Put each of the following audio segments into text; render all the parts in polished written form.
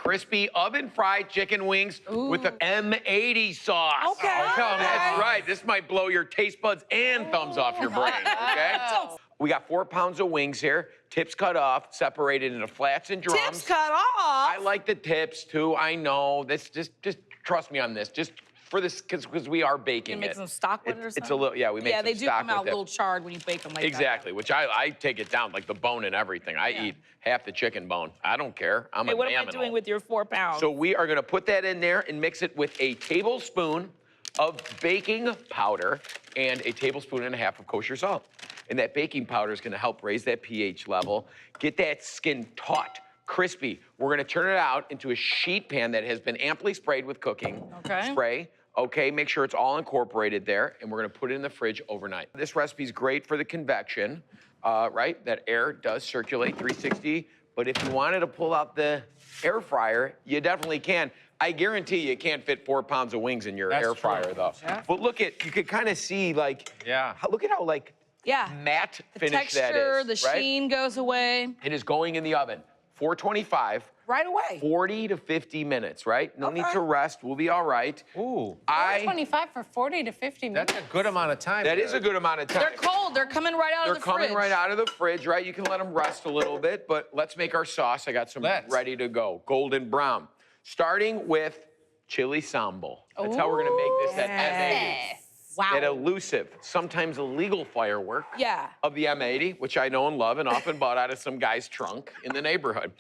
crispy oven-fried chicken wings with the M-80 sauce. Okay. That's right. This might blow your taste buds and thumbs off your brain, okay? We got 4 pounds of wings here, tips cut off, separated into flats and drums. Tips cut off? I like the tips, too. I know. This just trust me on this. Just for this, because we are baking You make it. some stock with it or something? It's a little, yeah, we make some stock with it. Yeah, they do come out a little charred when you bake them like that. Exactly, which I take it down, like the bone and everything. I eat half the chicken bone. I don't care. I'm a What am I mammal. doing with your 4 pounds? So we are gonna put that in there and mix it with a tablespoon of baking powder and a tablespoon and a half of kosher salt. And that baking powder is gonna help raise that pH level, get that skin taut, crispy. We're gonna turn it out into a sheet pan that has been amply sprayed with cooking spray. Okay, make sure it's all incorporated there, and we're gonna put it in the fridge overnight. This recipe is great for the convection, right? That air does circulate 360, but if you wanted to pull out the air fryer, you definitely can. I guarantee you can't fit 4 pounds of wings in your air fryer, though. Yeah. But look at, you could kind of see, like, look at how, like, matte finish that is. The texture, the sheen goes away. It is going in the oven, 425. Right away. 40 to 50 minutes, right? No need to rest. We'll be all right. Ooh. 425 for 40 to 50 minutes. That's a good amount of time. That is a good amount of time. They're cold. They're coming right out of the fridge. They're coming right out of the fridge, right? You can let them rest a little bit, but let's make our sauce. I got some ready to go. Golden brown. Starting with chili sambal. That's how we're gonna make this at M-80. Wow. That elusive, sometimes illegal firework of the M-80, which I know and love and often bought out of some guy's trunk in the neighborhood.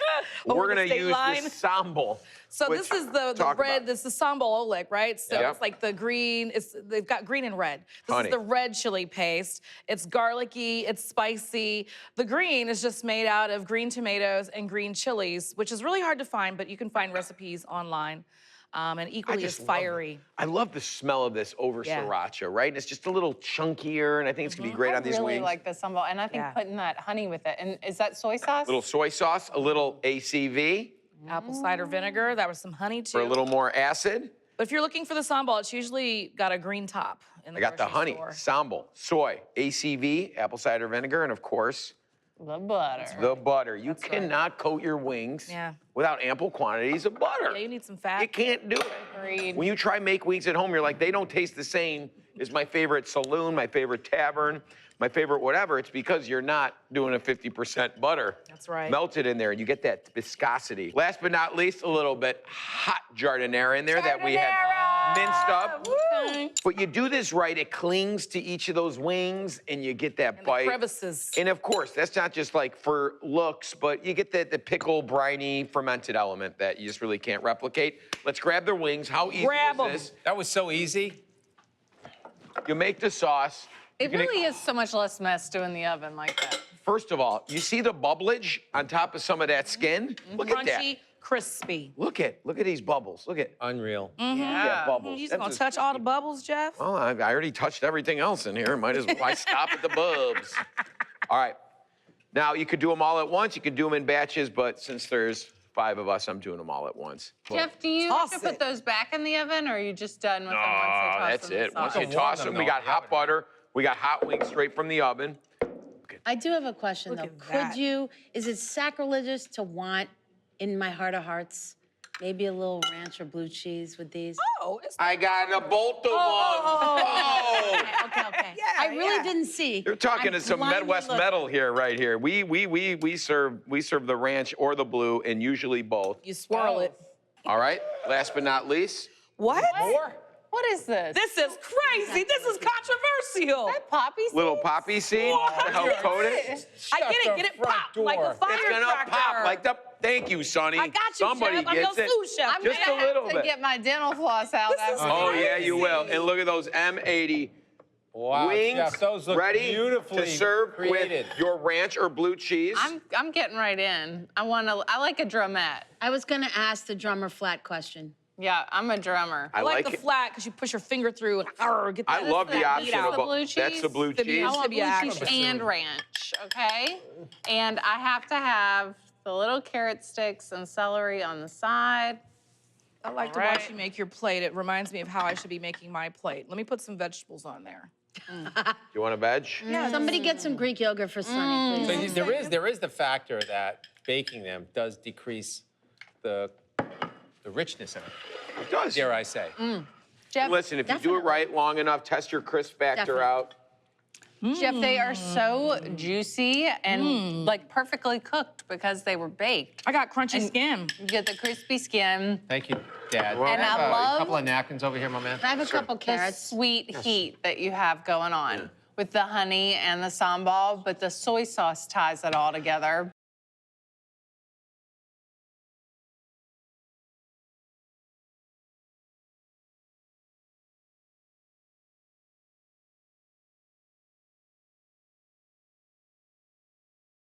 We're gonna use this sambal. So this is the red, this is sambal oleg, right? So it's like the green, they've got green and red. This is the red chili paste. It's garlicky, it's spicy. The green is just made out of green tomatoes and green chilies, which is really hard to find, but you can find recipes online. And equally as fiery. I love the smell of this over sriracha, right? And it's just a little chunkier, and I think it's gonna be great on these wings. I really like the sambal, and I think putting that honey with it. And is that soy sauce? A little soy sauce, a little ACV. Apple cider vinegar, that was some honey too. For a little more acid. But if you're looking for the sambal, it's usually got a green top in the grocery store. I got the honey, sambal, soy, ACV, apple cider vinegar, and of course, the butter. The butter. You cannot coat your wings without ample quantities of butter. Yeah, you need some fat. You can't do it. Agreed. When you try make wings at home, you're like, they don't taste the same as my favorite saloon, my favorite tavern, my favorite whatever. It's because you're not doing a 50% butter. That's right. Melted in there, and you get that viscosity. Last but not least, a little bit hot giardiniera in there that we have minced up. But you do this right, it clings to each of those wings, and you get that bite. The crevices. And of course, that's not just like for looks, but you get the pickle, briny, fermented element that you just really can't replicate. Let's grab their wings. How easy was this? That was so easy. You make the sauce. It really is so much less mess doing the oven like that. First of all, you see the bubblage on top of some of that skin? Look at that. Crunchy, crispy. Look at these bubbles. Look at unreal. Yeah, bubbles. You just gonna touch all the bubbles, Jeff? Well, I already touched everything else in here. Might as well stop at the bubs. All right. Now, you could do them all at once. You could do them in batches, but since there's 5 of us, I'm doing them all at once. Jeff, do you have to put those back in the oven, or are you just done with them once they toss them? That's it. Once you toss them, we got hot butter. We got hot wings straight from the oven. I do have a question, though. Is it sacrilegious to want, in my heart of hearts, maybe a little ranch or blue cheese with these? Oh, I got a bolt of them. Oh. Okay. Yeah, I really didn't see. You're talking to some Midwest metal here, right here. We serve the ranch or the blue, and usually both. You swirl it. All right. Last but not least. What? More. What is this? This is crazy. This is controversial. Is that poppy seeds? Little poppy seed to help coat it. I get it pop like a firecracker. It's gonna pop like the. Thank you, Sonny. I got you, Somebody Chef. gets I'm your sous chef. I'm just gonna a little have bit. to get my dental floss out. Oh yeah, you will. And look at those M-80 wings, Chef, those look ready beautifully to serve created. with your ranch or blue cheese. I'm getting right in. I like a drumette. I was gonna ask the drummer flat question. Yeah, I'm a drummer. I like the flat because you push your finger through and get that. I love the option That's of the blue cheese. That's the blue cheese. I want blue cheese and ranch, okay? And I have to have the little carrot sticks and celery on the side. I like to watch you make your plate. It reminds me of how I should be making my plate. Let me put some vegetables on there. You want a veg? Yeah. Somebody get some Greek yogurt for Sonny, please. So there is the factor that baking them does decrease the the richness in it, It does. dare I say. Jeff, Listen, if you do it right long enough, test your crisp factor out. Jeff, they are so juicy and like perfectly cooked because they were baked. I got crunchy skin. You get the crispy skin, Thank you, Dad. And Can I have love- a couple of napkins over here, my man. I have a couple the carrots. sweet heat that you have going on with the honey and the sambal, but the soy sauce ties it all together.